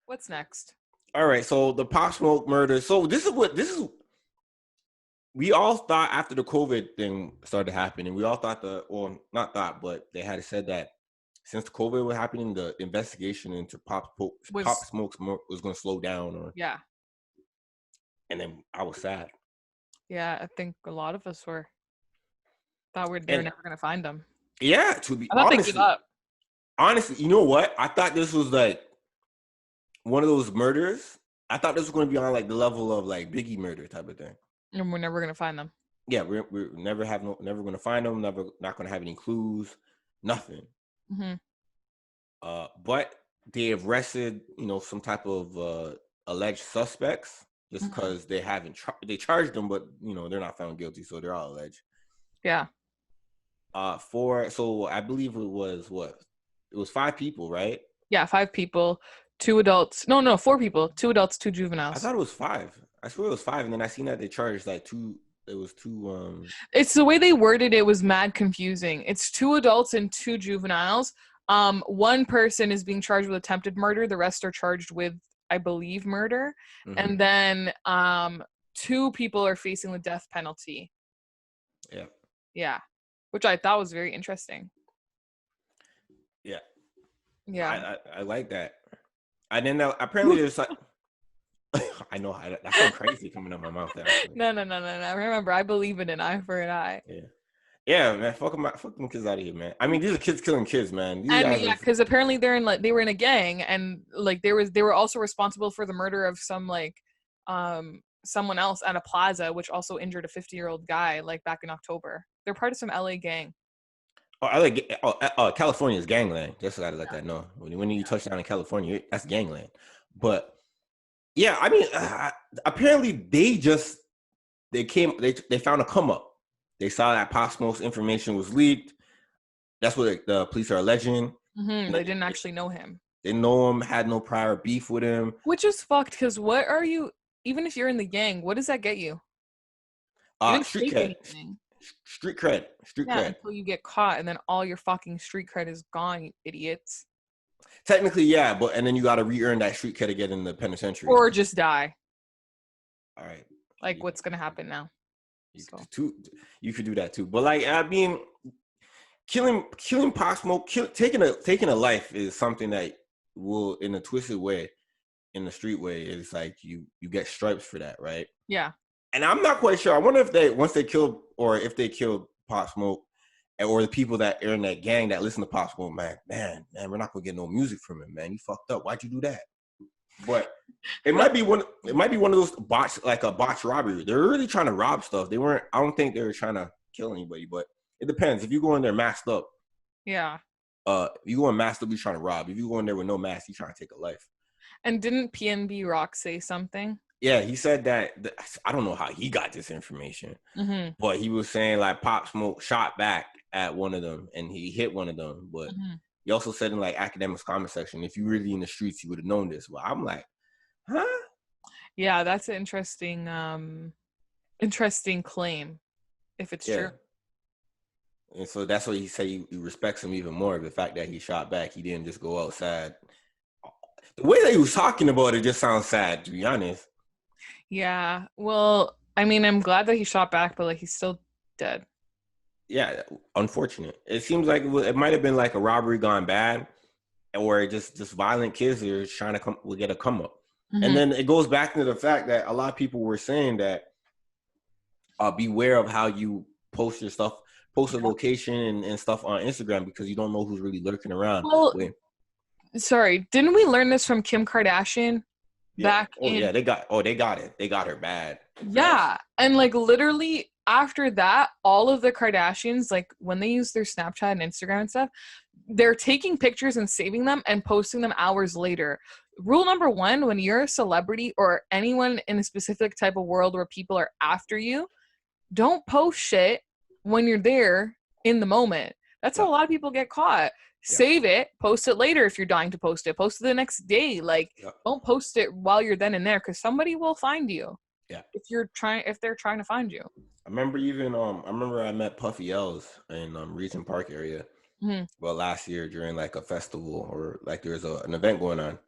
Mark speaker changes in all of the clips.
Speaker 1: What's next?
Speaker 2: All right, so the Pop Smoke murder. So this is. We all thought after the COVID thing started happening, we all thought not thought, but they had said that since the COVID was happening, the investigation into Pop Smoke's was going to slow down,
Speaker 1: Yeah.
Speaker 2: And then I was sad.
Speaker 1: Yeah, I think a lot of us were. Thought they were never going to find them.
Speaker 2: Yeah, to be
Speaker 1: I thought they gave up.
Speaker 2: Honestly, you know what? I thought this was like one of those murders. I thought this was going to be on like the level of like Biggie murder type of thing.
Speaker 1: And we're never going to find them.
Speaker 2: Yeah, we're never going to find them. Not going to have any clues. Nothing.
Speaker 1: Mm-hmm.
Speaker 2: But they arrested, some type of alleged suspects just because they haven't they charged them, but they're not found guilty, so they're all alleged.
Speaker 1: Yeah.
Speaker 2: So I believe it was it was 5 people, right?
Speaker 1: Yeah, 5 people, 2 adults. No, 4 people, 2 adults, 2 juveniles.
Speaker 2: I thought it was 5. I swear it was 5, and then I seen that they charged like 2. It was 2.
Speaker 1: It's the way they worded it was mad confusing. It's 2 adults and 2 juveniles. One person is being charged with attempted murder. The rest are charged with, I believe, murder. Mm-hmm. And then 2 people are facing the death penalty.
Speaker 2: Yeah.
Speaker 1: Yeah. Which I thought was very interesting.
Speaker 2: Yeah.
Speaker 1: Yeah.
Speaker 2: I like that. I didn't know. Apparently there's like I know that sounds crazy coming out my mouth. Actually.
Speaker 1: No. Remember, I believe in an eye for an eye.
Speaker 2: Yeah, man. Fuck them kids out of here, man. I mean, these are kids killing kids, man.
Speaker 1: Because apparently they were in a gang, and like they were also responsible for the murder of some someone else at a plaza, which also injured a 50-year-old guy like back in October. They're part of some LA gang.
Speaker 2: California is gangland. Just gotta let that know. When you touch down in California, that's gangland. But yeah, I mean, apparently they found a come up. They saw that Pop Smoke's information was leaked. That's what the police are alleging.
Speaker 1: Mm-hmm. They didn't actually know him.
Speaker 2: They know him, had no prior beef with him.
Speaker 1: Which is fucked, because what are you, even if you're in the gang, what does that get you?
Speaker 2: Street cred. Street cred.
Speaker 1: Until you get caught, and then all your fucking street cred is gone, you idiots.
Speaker 2: Technically, yeah, and then you got to re-earn that street cred to get in the penitentiary.
Speaker 1: Or just die.
Speaker 2: All right.
Speaker 1: Like, what's going to happen now?
Speaker 2: You could do that too. But like, I mean, killing Pop Smoke, taking a life is something that will, in a twisted way, in the street way, it's like you get stripes for that, right?
Speaker 1: Yeah.
Speaker 2: And I'm not quite sure. I wonder if they killed Pop Smoke, or the people that are in that gang that listen to Pop Smoke, man, we're not gonna get no music from him, man. You fucked up. Why'd you do that? But it might be one of those bots, like a botched robbery. They're really trying to rob stuff. They weren't. I don't think they were trying to kill anybody. But it depends. If you go in there masked up,
Speaker 1: yeah.
Speaker 2: If you go in masked up, you're trying to rob. If you go in there with no mask, you're trying to take a life.
Speaker 1: And didn't PNB Rock say something?
Speaker 2: Yeah, he said that. I don't know how he got this information, but he was saying like Pop Smoke shot back at one of them and he hit one of them. But he also said in like academics comment section, if you really in the streets, you would have known this. Well, I'm like, huh?
Speaker 1: Yeah, that's an interesting claim, if it's true.
Speaker 2: And so that's what he said. He respects him even more. The fact that he shot back, he didn't just go outside. The way that he was talking about it just sounds sad, to be honest.
Speaker 1: Yeah, well, I mean, I'm glad that he shot back, but like he's still dead.
Speaker 2: Yeah, unfortunate. It seems like it might have been like a robbery gone bad, or just violent kids that are trying to get a come up. And then it goes back to the fact that a lot of people were saying that beware of how you post your stuff, post a location and stuff on Instagram, because you don't know who's really lurking around.
Speaker 1: Well, sorry, didn't we learn this from Kim Kardashian?
Speaker 2: They got it. They got her bad.
Speaker 1: Yeah. And like literally after that, all of the Kardashians, like when they use their Snapchat and Instagram and stuff, they're taking pictures and saving them and posting them hours later. Rule number 1, when you're a celebrity or anyone in a specific type of world where people are after you, don't post shit when you're there in the moment. That's how a lot of people get caught. Save it, post it later if you're dying to post it. Post it the next day. Like, don't post it while you're then and there, because somebody will find you. Yeah. If they're trying to find you.
Speaker 2: I remember I met Puffy L's in Regent Park area. Well, last year during like a festival, or like there was an event going on.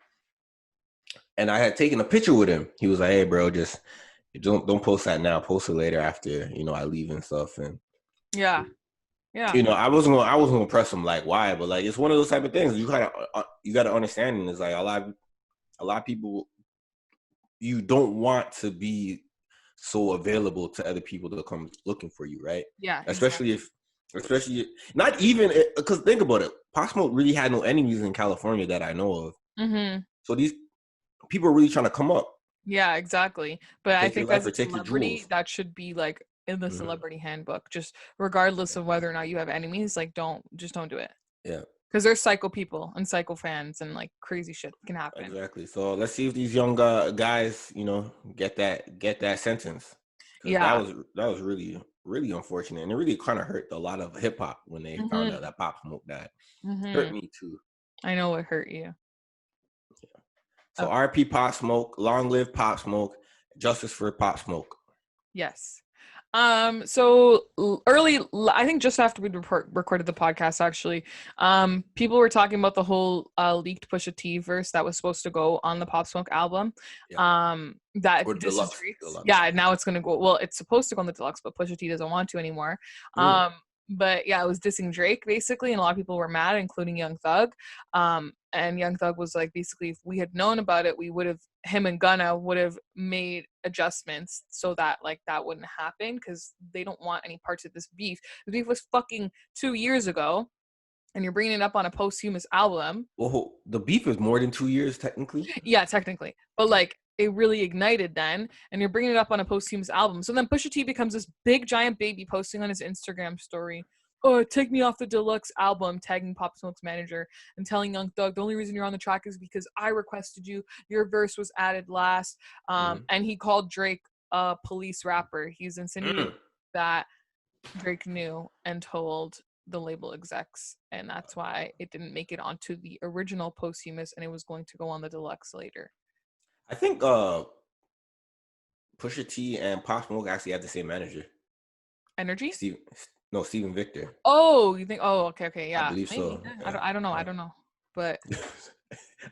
Speaker 2: And I had taken a picture with him. He was like, "Hey, bro, just don't post that now. Post it later after I leave and stuff." And
Speaker 1: Yeah. Yeah.
Speaker 2: I wasn't gonna press him like why, but like it's one of those type of things you gotta understand. And it's like a lot of people, you don't want to be so available to other people to come looking for you, right?
Speaker 1: Yeah,
Speaker 2: Especially
Speaker 1: exactly.
Speaker 2: if, especially not even because think about it, Pop Smoke really had no enemies in California that I know of.
Speaker 1: Mm-hmm.
Speaker 2: So these people are really trying to come up,
Speaker 1: Yeah, exactly. But I
Speaker 2: take your
Speaker 1: think
Speaker 2: life
Speaker 1: as
Speaker 2: or
Speaker 1: a
Speaker 2: take your
Speaker 1: celebrity,
Speaker 2: jewels.
Speaker 1: that should be like in the
Speaker 2: Hmm.
Speaker 1: celebrity handbook. Just regardless of whether or not you have enemies, like don't do it.
Speaker 2: Yeah,
Speaker 1: Because there's psycho people and psycho fans and like crazy shit can happen.
Speaker 2: exactly. So let's see if these young guys, get that sentence, because
Speaker 1: Yeah.
Speaker 2: that was really really unfortunate, and it really kind of hurt a lot of hip hop when they found out
Speaker 1: Mm-hmm.
Speaker 2: that Pop Smoke died. Hurt
Speaker 1: Mm-hmm.
Speaker 2: me too.
Speaker 1: I know it hurt you.
Speaker 2: So
Speaker 1: Okay.
Speaker 2: RP Pop Smoke, long live Pop Smoke, justice for Pop Smoke.
Speaker 1: Yes. So early, I think just after we recorded the podcast, actually, people were talking about the whole leaked Pusha T verse that was supposed to go on the Pop Smoke album.
Speaker 2: Yeah.
Speaker 1: That
Speaker 2: Or
Speaker 1: this is
Speaker 2: deluxe.
Speaker 1: Drake's.
Speaker 2: Deluxe.
Speaker 1: Yeah, now it's gonna go. Well, it's supposed to go on the deluxe, but Pusha T doesn't want to anymore.
Speaker 2: Mm.
Speaker 1: But yeah, it was dissing Drake basically, and a lot of people were mad, including Young Thug. And Young Thug was like, basically, if we had known about it, we would have, him and Gunna would have made adjustments so that like that wouldn't happen, because they don't want any parts of this beef. The beef was fucking 2 years ago, and you're bringing it up on a posthumous album.
Speaker 2: Well, the beef is more than 2 years technically.
Speaker 1: Yeah, technically, but like it really ignited then, and you're bringing it up on a posthumous album. So then Pusha T becomes this big giant baby posting on his Instagram story, "Oh, take me off the deluxe album," tagging Pop Smoke's manager and telling Young Thug, "The only reason you're on the track is because I requested you. Your verse was added last."
Speaker 2: Mm.
Speaker 1: And he called Drake a police rapper. He's
Speaker 2: Mm.
Speaker 1: insinuating that Drake knew and told the label execs, and that's why it didn't make it onto the original posthumous, and it was going to go on the deluxe later.
Speaker 2: I think Pusha T and Pop Smoke actually have the same manager.
Speaker 1: Energy?
Speaker 2: Steve, no, Steven Victor.
Speaker 1: Oh, you think? Oh, okay, okay,
Speaker 2: I
Speaker 1: yeah,
Speaker 2: believe
Speaker 1: maybe.
Speaker 2: so.
Speaker 1: I
Speaker 2: Yeah.
Speaker 1: don't. I don't know. I
Speaker 2: Yeah.
Speaker 1: don't know. But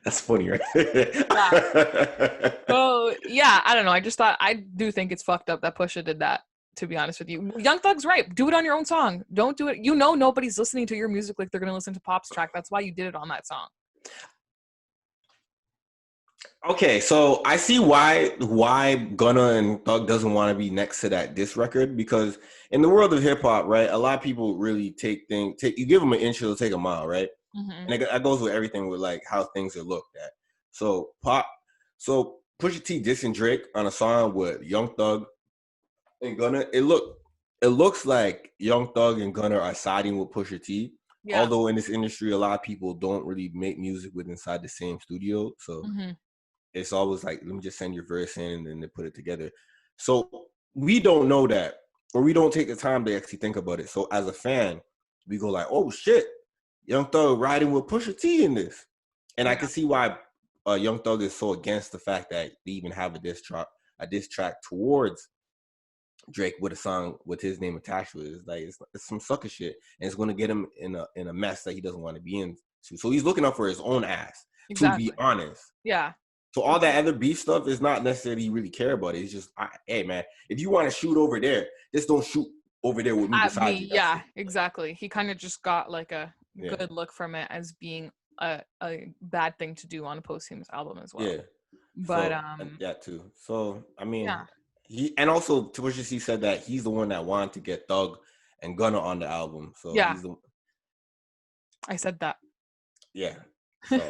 Speaker 2: That's funny, right?
Speaker 1: yeah. So yeah, I don't know. I just thought, I do think it's fucked up that Pusha did that. To be honest with you, Young Thug's right. Do it on your own song. Don't do it. Nobody's listening to your music like they're gonna listen to Pop's track. That's why you did it on that song.
Speaker 2: Okay, so I see why Gunna and Thug doesn't want to be next to that diss record, because in the world of hip hop, right, a lot of people really take you give them an inch, they'll take a mile, right?
Speaker 1: Mm-hmm.
Speaker 2: And that goes with everything with like how things are looked at. So Pusha T dissing Drake on a song with Young Thug and Gunna, it looks like Young Thug and Gunna are siding with Pusha T.
Speaker 1: Yeah.
Speaker 2: Although in this industry, a lot of people don't really make music with inside the same studio, so
Speaker 1: Mm-hmm.
Speaker 2: it's always like, let me just send your verse in and then they put it together. So we don't know that, or we don't take the time to actually think about it. So as a fan, we go like, oh shit, Young Thug riding with Pusha T in this. And I
Speaker 1: Yeah.
Speaker 2: can see why Young Thug is so against the fact that they even have a diss track towards Drake with a song with his name attached to it. It's like it's some sucker shit, and it's going to get him in a mess that he doesn't want to be in. So he's looking out for his own ass, to be
Speaker 1: Exactly.
Speaker 2: honest.
Speaker 1: Yeah.
Speaker 2: So all that other beef stuff is not necessarily you really care about it. It's just, hey man, if you want to shoot over there, just don't shoot over there with me
Speaker 1: At
Speaker 2: beside
Speaker 1: me,
Speaker 2: you. That's
Speaker 1: yeah,
Speaker 2: it.
Speaker 1: exactly. He kind of just got like a
Speaker 2: Yeah,
Speaker 1: good look from it as being a bad thing to do on a posthumous album as well.
Speaker 2: yeah.
Speaker 1: But
Speaker 2: So and that too. So I mean,
Speaker 1: yeah,
Speaker 2: he, and also Pusha T said that he's the one that wanted to get Thug and Gunna on the album. So
Speaker 1: yeah,
Speaker 2: he's the,
Speaker 1: I said that.
Speaker 2: yeah. So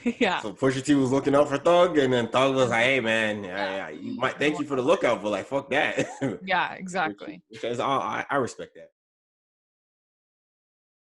Speaker 1: Yeah,
Speaker 2: so Pusha T was looking out for Thug, and then Thug was
Speaker 1: and
Speaker 2: like,
Speaker 1: then,
Speaker 2: "Hey man,
Speaker 1: yeah,
Speaker 2: you might
Speaker 1: you don't
Speaker 2: thank
Speaker 1: want
Speaker 2: you for
Speaker 1: no
Speaker 2: the
Speaker 1: part of
Speaker 2: lookout, but like fuck that."
Speaker 1: it. Yeah,
Speaker 2: which,
Speaker 1: exactly.
Speaker 2: which is, I respect that.